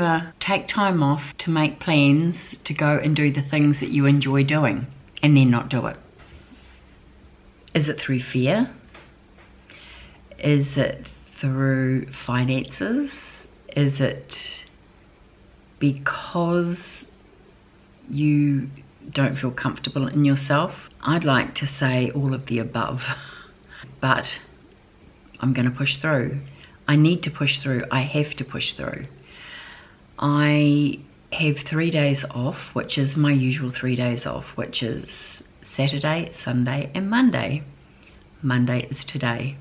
ever take time off to make plans to go and do the things that you enjoy doing and then not do it? Is it through fear? Is it through finances? Is it because you don't feel comfortable in yourself? I'd like to say all of the above, but I'm going to push through. I need to push through. I have to push through. I have 3 days off, which is my usual 3 days off, which is Saturday, Sunday and Monday. Monday is today.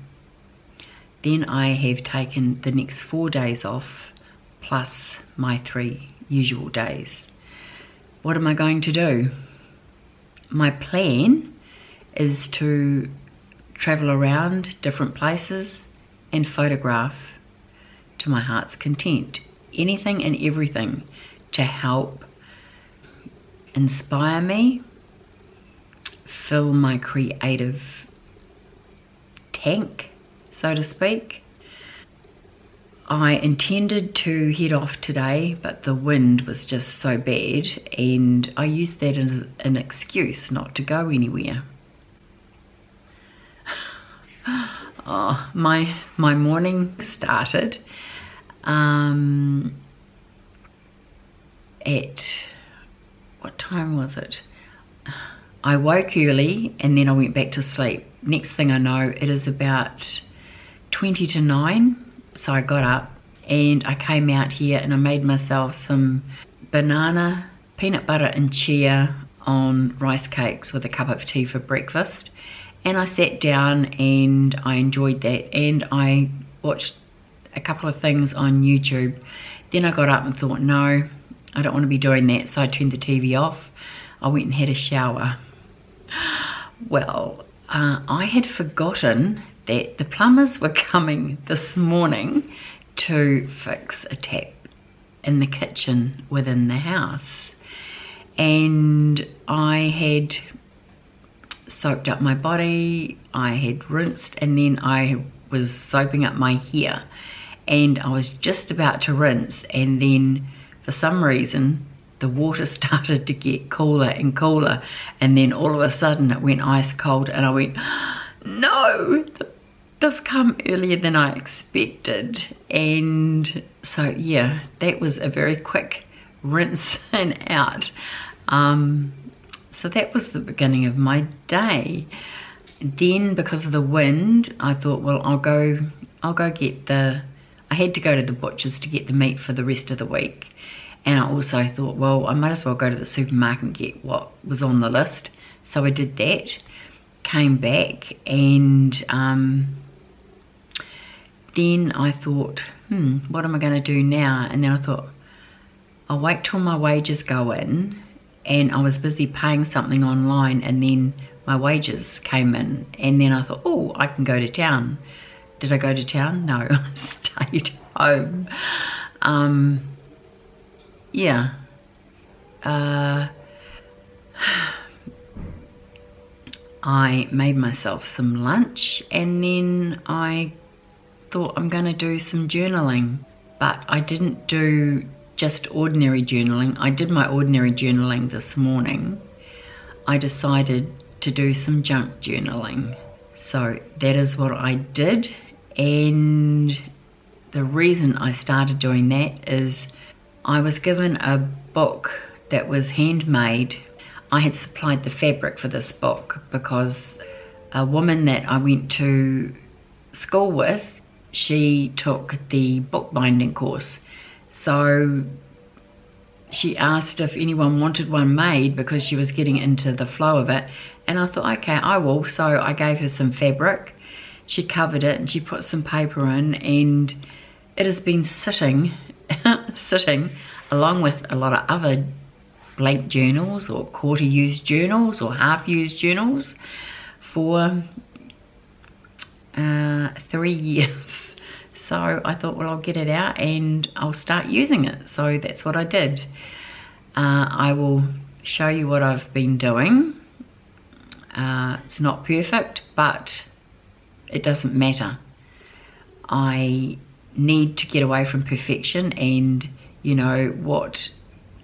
Then I have taken the next 4 days off plus my 3 usual days. What am I going to do? My plan is to travel around different places and photograph to my heart's content. Anything and everything to help inspire me, fill my creative tank, so to speak. I intended to head off today, but the wind was just so bad, and I used that as an excuse not to go anywhere. Oh, my morning started at, what time was it? I woke early and then I went back to sleep. Next thing I know, it is about 20 to 9. So I got up and I came out here and I made myself some banana, peanut butter and chia on rice cakes with a cup of tea for breakfast. And I sat down and I enjoyed that, and I watched a couple of things on YouTube. Then I got up and thought, no, I don't want to be doing that. So I turned the TV off. I went and had a shower. Well, I had forgotten that the plumbers were coming this morning to fix a tap in the kitchen within the house. And I had soaped up my body, I had rinsed, and then I was soaping up my hair. And I was just about to rinse, and then for some reason the water started to get cooler and cooler, and then all of a sudden it went ice cold, and I went, no, they've come earlier than I expected. And so yeah, that was a very quick rinse and out. So that was the beginning of my day. Then because of the wind, I thought, well, I'll go get I had to go to the butcher's to get the meat for the rest of the week. And I also thought, well, I might as well go to the supermarket and get what was on the list. So I did that, came back, and then I thought, what am I going to do now? And then I thought, I'll wait till my wages go in. And I was busy paying something online, and then my wages came in. And then I thought, oh, I can go to town. Did I go to town? No, I stayed home. Yeah. I made myself some lunch, and then I thought I'm going to do some journaling. But I didn't do just ordinary journaling. I did my ordinary journaling this morning. I decided to do some junk journaling. So that is what I did. And the reason I started doing that is I was given a book that was handmade. I had supplied the fabric for this book because a woman that I went to school with, she took the bookbinding course. So she asked if anyone wanted one made because she was getting into the flow of it. And I thought, okay, I will. So I gave her some fabric. She covered it and she put some paper in, and it has been sitting along with a lot of other blank journals or quarter-used journals or half-used journals for 3 years. So I thought, well, I'll get it out and I'll start using it. So that's what I did. I will show you what I've been doing. It's not perfect, but it doesn't matter. I need to get away from perfection and You know, what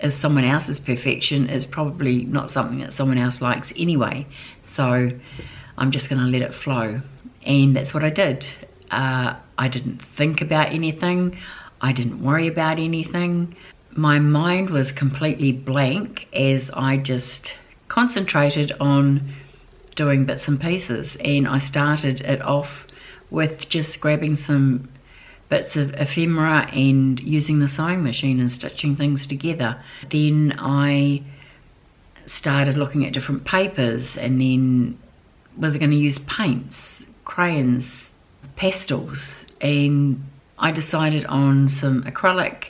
is someone else's perfection is probably not something that someone else likes anyway. So I'm just going to let it flow. And that's what I did. I didn't think about anything. I didn't worry about anything. My mind was completely blank as I just concentrated on doing bits and pieces. And I started it off with just grabbing some bits of ephemera and using the sewing machine and stitching things together. Then I started looking at different papers, and then was I going to use paints, crayons, pastels, and I decided on some acrylic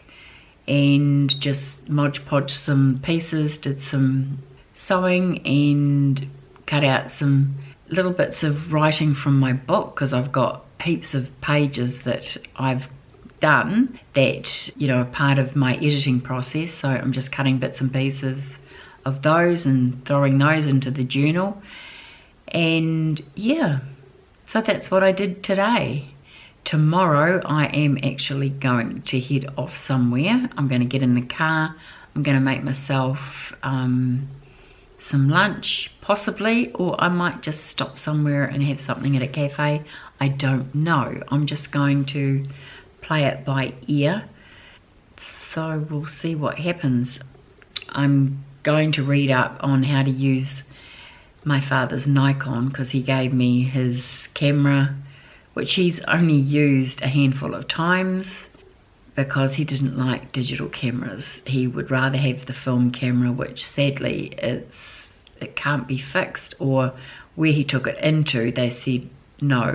and just Mod Podge some pieces, did some sewing and cut out some little bits of writing from my book, because I've got heaps of pages that I've done that, you know, are part of my editing process. So I'm just cutting bits and pieces of those and throwing those into the journal. And yeah, so that's what I did today. Tomorrow I am actually going to head off somewhere. I'm going to get in the car. I'm going to make myself some lunch, possibly, or I might just stop somewhere and have something at a cafe. I don't know. I'm just going to play it by ear. So we'll see what happens. I'm going to read up on how to use my father's Nikon, because he gave me his camera, which he's only used a handful of times because he didn't like digital cameras. He would rather have the film camera, which sadly it can't be fixed, or where he took it into, they said, no,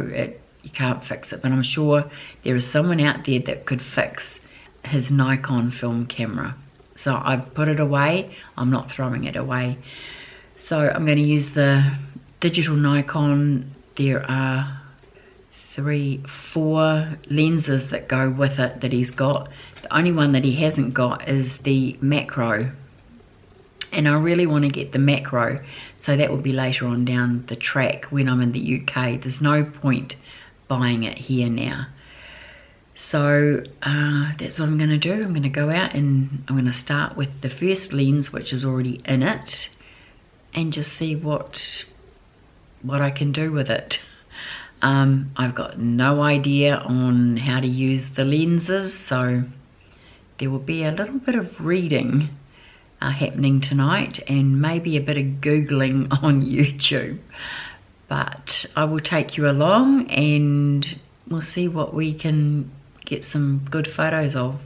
you can't fix it. But I'm sure there is someone out there that could fix his Nikon film camera. So I've put it away. I'm not throwing it away. So I'm going to use the digital Nikon. There are 4 lenses that go with it that he's got. The only one that he hasn't got is the macro. And I really want to get the macro, so that will be later on down the track when I'm in the UK. There's no point buying it here now. So that's what I'm going to do. I'm going to go out and I'm going to start with the first lens, which is already in it, and just see what I can do with it. I've got no idea on how to use the lenses, so there will be a little bit of reading happening tonight, and maybe a bit of Googling on YouTube. But I will take you along and we'll see what we can get some good photos of.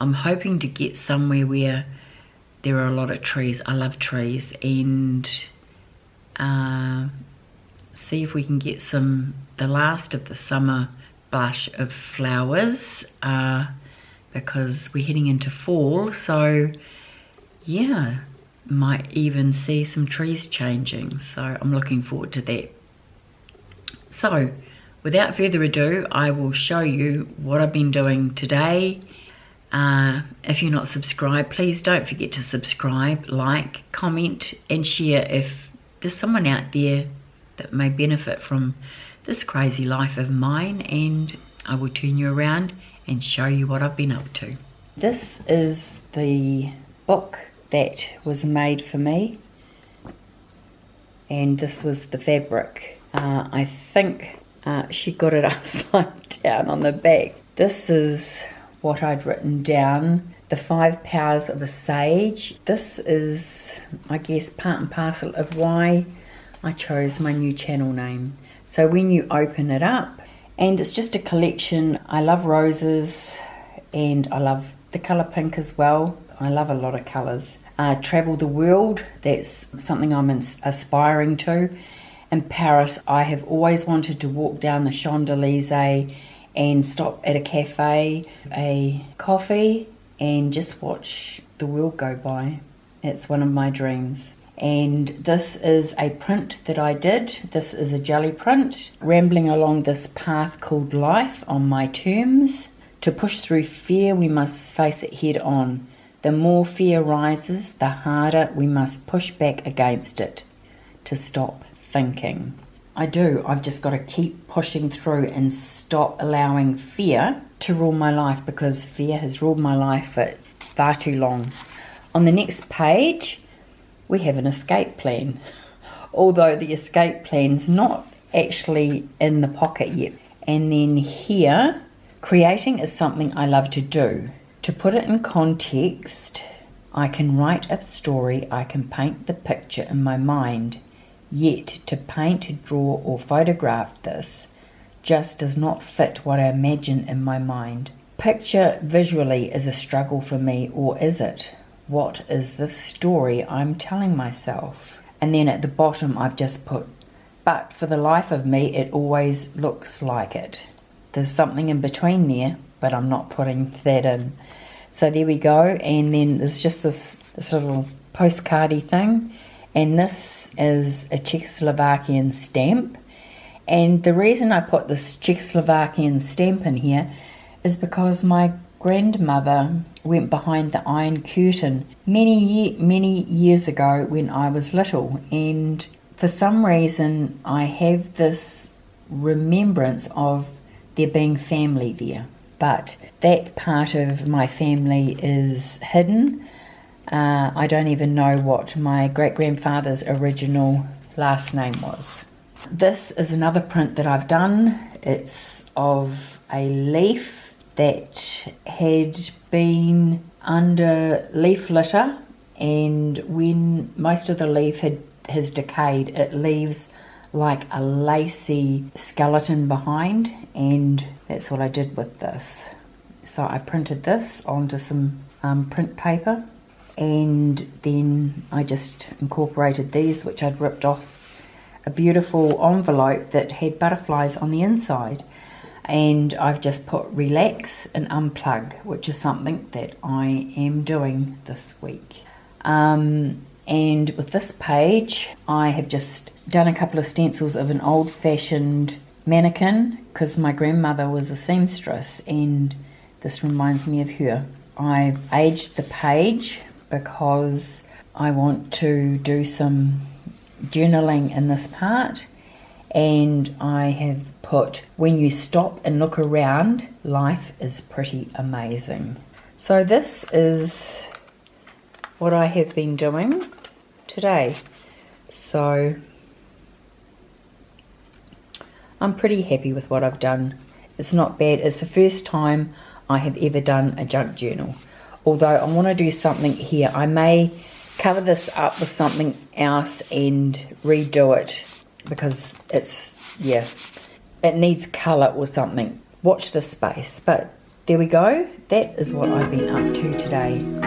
I'm hoping to get somewhere where there are a lot of trees. I love trees, and see if we can get the last of the summer blush of flowers, because we're heading into fall. So yeah, might even see some trees changing, so I'm looking forward to that. So without further ado, I will show you what I've been doing today. If you're not subscribed, please don't forget to subscribe, like, comment and share if there's someone out there that may benefit from this crazy life of mine, and I will turn you around and show you what I've been up to. This is the book that was made for me, and this was the fabric. I think she got it upside down on the back. This is what I'd written down: the 5 powers of a sage. This is, I guess, part and parcel of why I chose my new channel name. So when you open it up, and it's just a collection. I love roses, and I love the colour pink as well. I love a lot of colours. Travel the world, that's something I'm aspiring to. In Paris, I have always wanted to walk down the Champs-Élysées and stop at a cafe, a coffee, and just watch the world go by. It's one of my dreams. And this is a print that I did. This is a jelly print, rambling along this path called life on my terms. To push through fear, we must face it head on. The more fear rises, the harder we must push back against it to stop thinking. I've just got to keep pushing through and stop allowing fear to rule my life, because fear has ruled my life for far too long. On the next page, we have an escape plan. Although the escape plan's not actually in the pocket yet. And then here, creating is something I love to do. To put it in context, I can write a story, I can paint the picture in my mind, yet to paint, draw or photograph this just does not fit what I imagine in my mind. Picture visually is a struggle for me, or is it? What is the story I'm telling myself? And then at the bottom I've just put, but for the life of me it always looks like it. There's something in between there, but I'm not putting that in. So there we go, and then there's just this little postcardy thing, and this is a Czechoslovakian stamp. And the reason I put this Czechoslovakian stamp in here is because my grandmother went behind the Iron Curtain many years ago when I was little, and for some reason I have this remembrance of there being family there. But that part of my family is hidden. I don't even know what my great-grandfather's original last name was. This is another print that I've done. It's of a leaf that had been under leaf litter, and when most of the leaf has decayed, it leaves like a lacy skeleton behind, and that's what I did with this. So I printed this onto some print paper, and then I just incorporated these, which I'd ripped off a beautiful envelope that had butterflies on the inside, and I've just put relax and unplug, which is something that I am doing this week. And with this page, I have just done a couple of stencils of an old-fashioned mannequin, because my grandmother was a seamstress and this reminds me of her. I've aged the page because I want to do some journaling in this part, and I have put, when you stop and look around, life is pretty amazing. So this is what I have been doing today. So I'm pretty happy with what I've done. It's not bad. It's the first time I have ever done a junk journal. Although I want to do something here. I may cover this up with something else and redo it, because it's, yeah, it needs colour or something. Watch this space. But there we go. That is what I've been up to today.